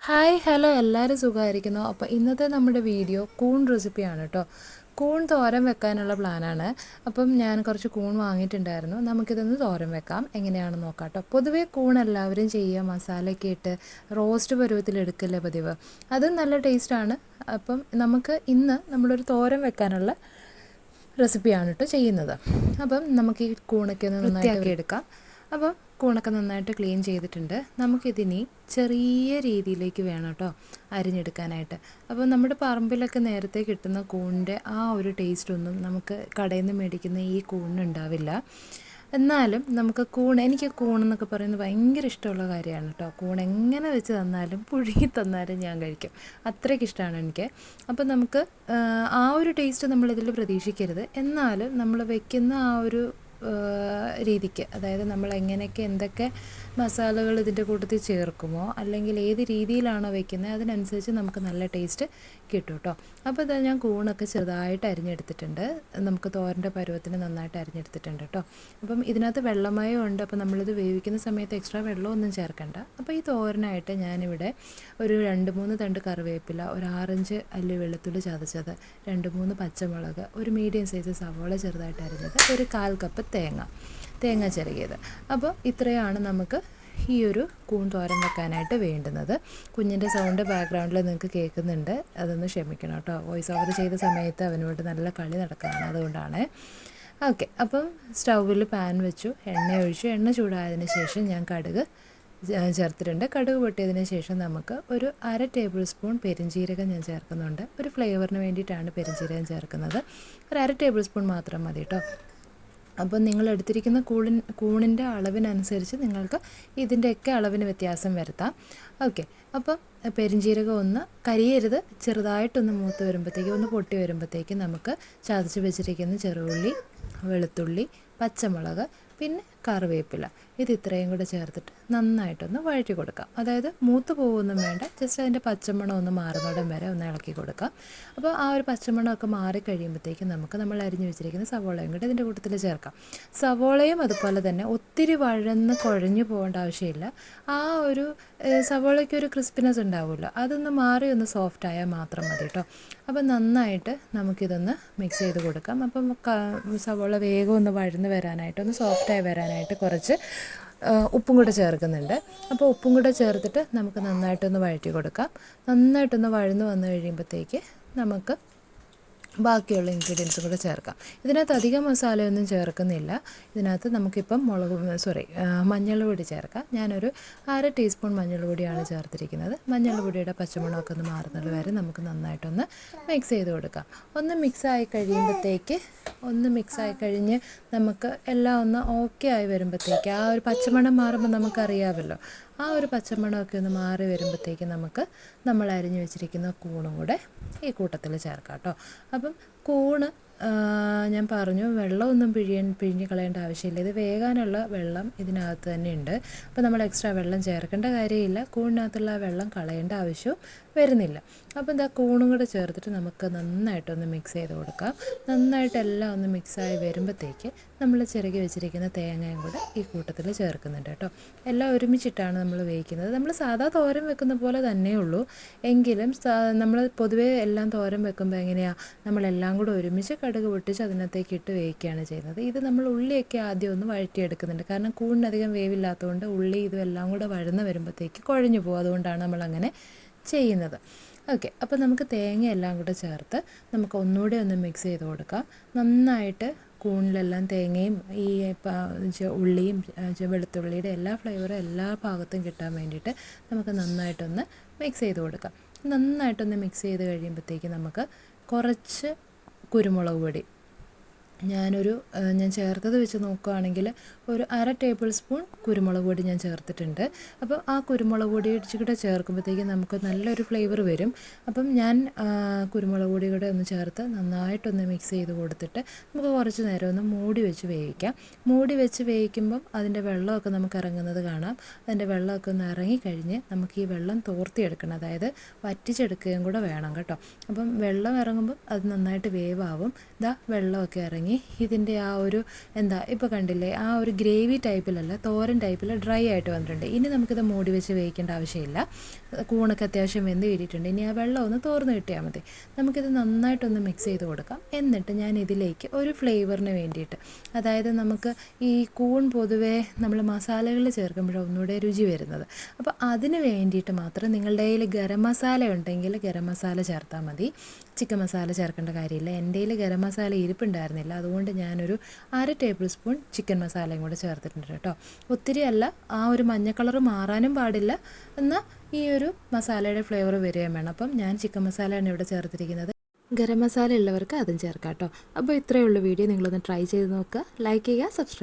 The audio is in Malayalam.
ഹായ് ഹലോ എല്ലാവരും സുഖമായിരിക്കുന്നു. അപ്പോൾ ഇന്നത്തെ നമ്മുടെ വീഡിയോ കൂൺ റെസിപ്പിയാണ് കേട്ടോ. കൂൺ തോരൻ വെക്കാനുള്ള പ്ലാനാണ്. അപ്പം ഞാൻ കുറച്ച് കൂൺ വാങ്ങിയിട്ടുണ്ടായിരുന്നു. നമുക്കിതൊന്ന് തോരൻ വെക്കാം, എങ്ങനെയാണെന്ന് നോക്കാം കേട്ടോ. പൊതുവേ കൂൺ എല്ലാവരും ചെയ്യുക മസാലയൊക്കെ ഇട്ട് റോസ്റ്റ് പരുവത്തിൽ എടുക്കല്ലേ പതിവ്. അതും നല്ല ടേസ്റ്റാണ്. അപ്പം നമുക്ക് ഇന്ന് നമ്മളൊരു തോരൻ വെക്കാനുള്ള റെസിപ്പിയാണ് കേട്ടോ ചെയ്യുന്നത്. അപ്പം നമുക്ക് ഈ കൂണൊക്കെ ഒന്ന് വൃത്തിയാക്കി എടുക്കാം. അപ്പോൾ കൂണൊക്കെ നന്നായിട്ട് ക്ലീൻ ചെയ്തിട്ടുണ്ട്. നമുക്കിതിനി ചെറിയ രീതിയിലേക്ക് വേണം കേട്ടോ അരിഞ്ഞെടുക്കാനായിട്ട്. അപ്പോൾ നമ്മുടെ പറമ്പിലൊക്കെ നേരത്തെ കിട്ടുന്ന കൂണിൻ്റെ ആ ഒരു ടേസ്റ്റൊന്നും നമുക്ക് കടയിൽ നിന്ന് മേടിക്കുന്ന ഈ കൂണിനുണ്ടാവില്ല. എന്നാലും നമുക്ക് എനിക്ക് കൂണെന്നൊക്കെ പറയുന്നത് ഭയങ്കര ഇഷ്ടമുള്ള കാര്യമാണ് കേട്ടോ. കൂൺ എങ്ങനെ വെച്ച് തന്നാലും പുഴുങ്ങി തന്നാലും ഞാൻ കഴിക്കും, അത്രയ്ക്ക് ഇഷ്ടമാണ് എനിക്ക്. അപ്പോൾ നമുക്ക് ആ ഒരു ടേസ്റ്റ് നമ്മളിതിൽ പ്രതീക്ഷിക്കരുത്. എന്നാലും നമ്മൾ വെക്കുന്ന ആ ഒരു രീതിക്ക്, അതായത് നമ്മൾ എങ്ങനെയൊക്കെ എന്തൊക്കെ മസാലകൾ ഇതിൻ്റെ കൂട്ടത്തിൽ ചേർക്കുമോ അല്ലെങ്കിൽ ഏത് രീതിയിലാണോ വെക്കുന്നത് അതിനനുസരിച്ച് നമുക്ക് നല്ല ടേസ്റ്റ് കിട്ടും കേട്ടോ. അപ്പോൾ ഇതാ ഞാൻ കൂണൊക്കെ ചെറുതായിട്ട് അരിഞ്ഞെടുത്തിട്ടുണ്ട്. നമുക്ക് തോരൻ്റെ പരുവത്തിന് നന്നായിട്ട് അരിഞ്ഞെടുത്തിട്ടുണ്ട് കേട്ടോ. അപ്പം ഇതിനകത്ത് വെള്ളമയം ഉണ്ട്. അപ്പോൾ നമ്മളിത് വേവിക്കുന്ന സമയത്ത് എക്സ്ട്രാ വെള്ളമൊന്നും ചേർക്കണ്ട. അപ്പോൾ ഈ തോരനായിട്ട് ഞാനിവിടെ ഒരു 2-3 തണ്ട് കറിവേപ്പില, ഒരു 6-5 അല്ലി വെളുത്തുള്ളി ചതച്ചത്, 2-3 പച്ചമുളക്, ഒരു മീഡിയം സൈസ് സവോള ചെറുതായിട്ട് അരിഞ്ഞത്, ഒരു 1/4 കപ്പ് തേങ്ങ ചിരകിയത്. അപ്പോൾ ഇത്രയാണ് നമുക്ക് ഈ ഒരു കൂൺ തോരൻ വെക്കാനായിട്ട് വേണ്ടുന്നത്. കുഞ്ഞിൻ്റെ സൗണ്ട് ബാക്ക്ഗ്രൗണ്ടിൽ നിങ്ങൾക്ക് കേൾക്കുന്നുണ്ട്, അതൊന്ന് ക്ഷമിക്കണം കേട്ടോ. വോയിസ് ഓവർ ചെയ്ത സമയത്ത് അവനോട് നല്ല കളി നടക്കുകയാണ്, അതുകൊണ്ടാണ്. ഓക്കെ, അപ്പം സ്റ്റൗവിൽ പാൻ വെച്ചു, എണ്ണ ഒഴിച്ചു. എണ്ണ ചൂടായതിന് ശേഷം ഞാൻ കടുക് ചേർത്തിട്ടുണ്ട്. കടുക് പൊട്ടിയതിന് ശേഷം നമുക്ക് ഒരു 1/2 ടേബിൾ സ്പൂൺ പെരുംജീരകം ഞാൻ ചേർക്കുന്നുണ്ട്. ഒരു ഫ്ലേവറിന് വേണ്ടിയിട്ടാണ് പെരുംജീരകം ചേർക്കുന്നത്. ഒരു 1/2 ടേബിൾ സ്പൂൺ മാത്രം മതി കേട്ടോ. അപ്പോൾ നിങ്ങൾ എടുത്തിരിക്കുന്ന കൂണിൻ്റെ അളവിനനുസരിച്ച് നിങ്ങൾക്ക് ഇതിൻ്റെയൊക്കെ അളവിന് വ്യത്യാസം വരുത്താം. ഓക്കെ, അപ്പം പെരുംജീരകം ഒന്ന് കരിയരുത്, ചെറുതായിട്ടൊന്ന് മൂത്ത് വരുമ്പോഴത്തേക്കും, ഒന്ന് പൊട്ടി വരുമ്പോഴത്തേക്കും നമുക്ക് ചതച്ച് വെച്ചിരിക്കുന്ന ചെറുള്ളി, വെളുത്തുള്ളി, പച്ചമുളക്, പിന്നെ കറിവേപ്പില, ഇത് ഇത്രയും കൂടെ ചേർത്തിട്ട് നന്നായിട്ടൊന്ന് വഴറ്റി കൊടുക്കാം. അതായത് മൂത്ത് പോകുമൊന്നും വേണ്ട, ജസ്റ്റ് അതിൻ്റെ പച്ചമണം ഒന്ന് മാറുന്നിടം വരെ ഒന്ന് ഇളക്കി കൊടുക്കാം. അപ്പോൾ ആ ഒരു പച്ചമണമൊക്കെ മാറിക്കഴിയുമ്പോഴത്തേക്കും നമ്മൾ അരിഞ്ഞു വെച്ചിരിക്കുന്ന സവോളയും കൂടെ ഇതിൻ്റെ കൂട്ടത്തിൽ ചേർക്കാം. സവോളയും അതുപോലെ തന്നെ ഒത്തിരി കുഴഞ്ഞു പോകേണ്ട ആവശ്യമില്ല. ആ ഒരു സവോളയ്ക്ക് ഒരു ക്രിസ്പിനെസ് ഉണ്ടാവുമല്ലോ, അതൊന്ന് മാറി ഒന്ന് സോഫ്റ്റ് ആയാൽ മാത്രം മതി കേട്ടോ. അപ്പോൾ നന്നായിട്ട് നമുക്കിതൊന്ന് മിക്സ് ചെയ്ത് കൊടുക്കാം. അപ്പം സവോള വേഗം ഒന്ന് വഴന്ന് വരാനായിട്ട്, ഒന്ന് സോഫ്റ്റായി വരാനായിട്ട് കുറച്ച് ഉപ്പും കൂടെ ചേർക്കുന്നുണ്ട്. അപ്പോൾ ഉപ്പും കൂടെ ചേർത്തിട്ട് നമുക്ക് നന്നായിട്ടൊന്ന് വഴറ്റി കൊടുക്കാം. നന്നായിട്ടൊന്ന് വഴന്ന് വന്നു കഴിയുമ്പോഴത്തേക്ക് നമുക്ക് ബാക്കിയുള്ള ഇൻഗ്രീഡിയൻസും കൂടെ ചേർക്കാം. ഇതിനകത്ത് അധികം മസാലയൊന്നും ചേർക്കുന്നില്ല. ഇതിനകത്ത് നമുക്കിപ്പം മഞ്ഞൾ പൊടി ചേർക്കാം. ഞാനൊരു 1/2 ടീസ്പൂൺ മഞ്ഞൾ പൊടിയാണ് ചേർത്തിരിക്കുന്നത്. മഞ്ഞൾ പൊടിയുടെ പച്ചമണമൊക്കെ ഒന്ന് മാറുന്നത് വരെ നമുക്ക് നന്നായിട്ടൊന്ന് മിക്സ് ചെയ്ത് കൊടുക്കാം. ഒന്ന് മിക്സായി കഴിഞ്ഞ് നമുക്ക് എല്ലാം ഒന്ന് ഓക്കെ ആയി വരുമ്പോഴത്തേക്ക്, ആ ഒരു പച്ചമണം മാറുമ്പോൾ നമുക്കറിയാമല്ലോ, ആ ഒരു പച്ചമണമൊക്കെ ഒന്ന് മാറി വരുമ്പോഴത്തേക്ക് നമുക്ക് നമ്മൾ അരിഞ്ഞു വെച്ചിരിക്കുന്ന കൂണും കൂടെ ഈ കൂട്ടത്തിൽ ചേർക്കാം കേട്ടോ. അപ്പം കൂണ് ഞാൻ പറഞ്ഞു, വെള്ളമൊന്നും പിഴിഞ്ഞ് കളയേണ്ട ആവശ്യമില്ല. ഇത് വേകാനുള്ള വെള്ളം ഇതിനകത്ത് തന്നെ ഉണ്ട്. അപ്പോൾ നമ്മൾ എക്സ്ട്രാ വെള്ളം ചേർക്കേണ്ട കാര്യമില്ല. കൂണിനകത്തുള്ള വെള്ളം കളയേണ്ട ആവശ്യവും വരുന്നില്ല. അപ്പോൾ എന്താ കൂണും കൂടെ ചേർത്തിട്ട് നമുക്ക് നന്നായിട്ടൊന്ന് മിക്സ് ചെയ്ത് കൊടുക്കാം. നന്നായിട്ട് എല്ലാം ഒന്ന് മിക്സായി വരുമ്പോഴത്തേക്ക് നമ്മൾ ചിരകി വെച്ചിരിക്കുന്ന തേങ്ങയും കൂടെ ഈ കൂട്ടത്തിൽ ചേർക്കുന്നുണ്ട് കേട്ടോ. എല്ലാം ഒരുമിച്ചിട്ടാണ് നമ്മൾ വേവിക്കുന്നത്. നമ്മൾ സാധാ തോരൻ വെക്കുന്ന പോലെ തന്നെയുള്ളൂ. എങ്കിലും നമ്മൾ പൊതുവേ എല്ലാം തോരൻ വെക്കുമ്പോൾ എങ്ങനെയാണ്, നമ്മളെല്ലാം കൂടെ ഒരുമിച്ച് കടുക് പൊട്ടിച്ച് അതിനകത്തേക്ക് ഇട്ട് വേവിക്കുകയാണ് ചെയ്യുന്നത്. ഇത് നമ്മൾ ഉള്ളിയൊക്കെ ആദ്യം ഒന്ന് വഴറ്റിയെടുക്കുന്നുണ്ട്. കാരണം കൂണിനധികം വേവില്ലാത്തതുകൊണ്ട് ഉള്ളി ഇതും എല്ലാം കൂടെ വഴന്ന് വരുമ്പോഴത്തേക്ക് കുഴഞ്ഞു പോകും. അതുകൊണ്ടാണ് നമ്മളങ്ങനെ ചെയ്യുന്നത്. ഓക്കെ, അപ്പോൾ നമുക്ക് തേങ്ങ എല്ലാം കൂടെ ചേർത്ത് നമുക്ക് ഒന്നുകൂടെ ഒന്ന് മിക്സ് ചെയ്ത് കൊടുക്കാം. നന്നായിട്ട് കൂണിലെല്ലാം തേങ്ങയും ഈ ഉള്ളിയും വെളുത്തുള്ളിയുടെ എല്ലാ ഫ്ലേവറും എല്ലാ ഭാഗത്തും കിട്ടാൻ വേണ്ടിയിട്ട് നമുക്ക് നന്നായിട്ടൊന്ന് മിക്സ് ചെയ്ത് കൊടുക്കാം. നന്നായിട്ടൊന്ന് മിക്സ് ചെയ്ത് കഴിയുമ്പോഴത്തേക്ക് നമുക്ക് കുറച്ച് കുരുമുളക് പൊടി, ഞാൻ ചേർത്തത് വെച്ച് നോക്കുകയാണെങ്കിൽ ഒരു 1/2 ടേബിൾ സ്പൂൺ കുരുമുളക് പൊടി ഞാൻ ചേർത്തിട്ടുണ്ട്. അപ്പോൾ ആ കുരുമുളക് പൊടി കൂടെ ചേർക്കുമ്പോഴത്തേക്കും നമുക്ക് നല്ലൊരു ഫ്ലേവർ വരും. അപ്പം ഞാൻ കുരുമുളക് പൊടി കൂടെ ഒന്ന് ചേർത്ത് നന്നായിട്ടൊന്ന് മിക്സ് ചെയ്ത് കൊടുത്തിട്ട് നമുക്ക് കുറച്ച് നേരം ഒന്ന് മൂടി വെച്ച് വേവിക്കാം. മൂടി വെച്ച് വേവിക്കുമ്പം അതിൻ്റെ വെള്ളമൊക്കെ നമുക്ക് ഇറങ്ങുന്നത് കാണാം. അതിൻ്റെ വെള്ളമൊക്കെ ഒന്ന് ഇറങ്ങിക്കഴിഞ്ഞ് നമുക്ക് ഈ വെള്ളം തോർത്തിയെടുക്കണം, അതായത് വറ്റിച്ചെടുക്കുകയും കൂടെ വേണം കേട്ടോ. അപ്പം വെള്ളം ഇറങ്ങുമ്പം അത് നന്നായിട്ട് വേവാവും. വെള്ളമൊക്കെ ഇറങ്ങി ഇതിൻ്റെ ആ ഒരു ഇപ്പോൾ കണ്ടില്ലേ, ആ ഒരു ഗ്രേവി ടൈപ്പിലല്ല, തോരൻ ടൈപ്പിൽ ഡ്രൈ ആയിട്ട് വന്നിട്ടുണ്ട്. ഇനി നമുക്കിത് മൂടി വെച്ച് വേവിക്കേണ്ട ആവശ്യമില്ല. കൂണൊക്കെ അത്യാവശ്യം വെന്ത് കിട്ടിയിട്ടുണ്ട്. ഇനി ആ വെള്ളം ഒന്ന് തോർന്ന് കിട്ടിയാൽ മതി. നമുക്കിത് നന്നായിട്ടൊന്ന് മിക്സ് ചെയ്ത് കൊടുക്കാം. എന്നിട്ട് ഞാൻ ഇതിലേക്ക് ഒരു ഫ്ലേവറിന് വേണ്ടിയിട്ട്, അതായത് നമുക്ക് ഈ കൂൺ പൊതുവേ നമ്മൾ മസാലകൾ ചേർക്കുമ്പോഴാണ് ഒന്നുകൂടെ രുചി വരുന്നത്. അപ്പോൾ അതിന് വേണ്ടിയിട്ട് മാത്രം നിങ്ങളുടെ കയ്യിൽ ഗരം മസാല ഉണ്ടെങ്കിൽ ഗരം മസാല ചേർത്താൽ മതി. ചിക്കൻ മസാല ചേർക്കേണ്ട കാര്യമില്ല. എൻ്റെ കയ്യിൽ ഗരം മസാല ഇരിപ്പുണ്ടായിരുന്നില്ല, അതുകൊണ്ട് ഞാനൊരു 1/2 ടേബിൾ സ്പൂൺ ചിക്കൻ മസാലയും കൂടെ ചേർത്തിട്ടുണ്ട് കേട്ടോ. ഒത്തിരി അല്ല, ആ ഒരു മഞ്ഞ കളർ മാറാനും പാടില്ല, എന്നാൽ ഈ ഒരു മസാലയുടെ ഫ്ലേവർ വരികയും വേണം. അപ്പം ഞാൻ ചിക്കൻ മസാലയാണ് ഇവിടെ ചേർത്തിരിക്കുന്നത്. ഗരം മസാല ഉള്ളവർക്ക് അതും ചേർക്കാം കേട്ടോ. അപ്പോൾ ഇത്രയേ ഉള്ളൂ വീഡിയോ. നിങ്ങളൊന്ന് ട്രൈ ചെയ്ത് നോക്കുക, ലൈക്ക് ചെയ്യുക, സബ്സ്ക്രൈബ്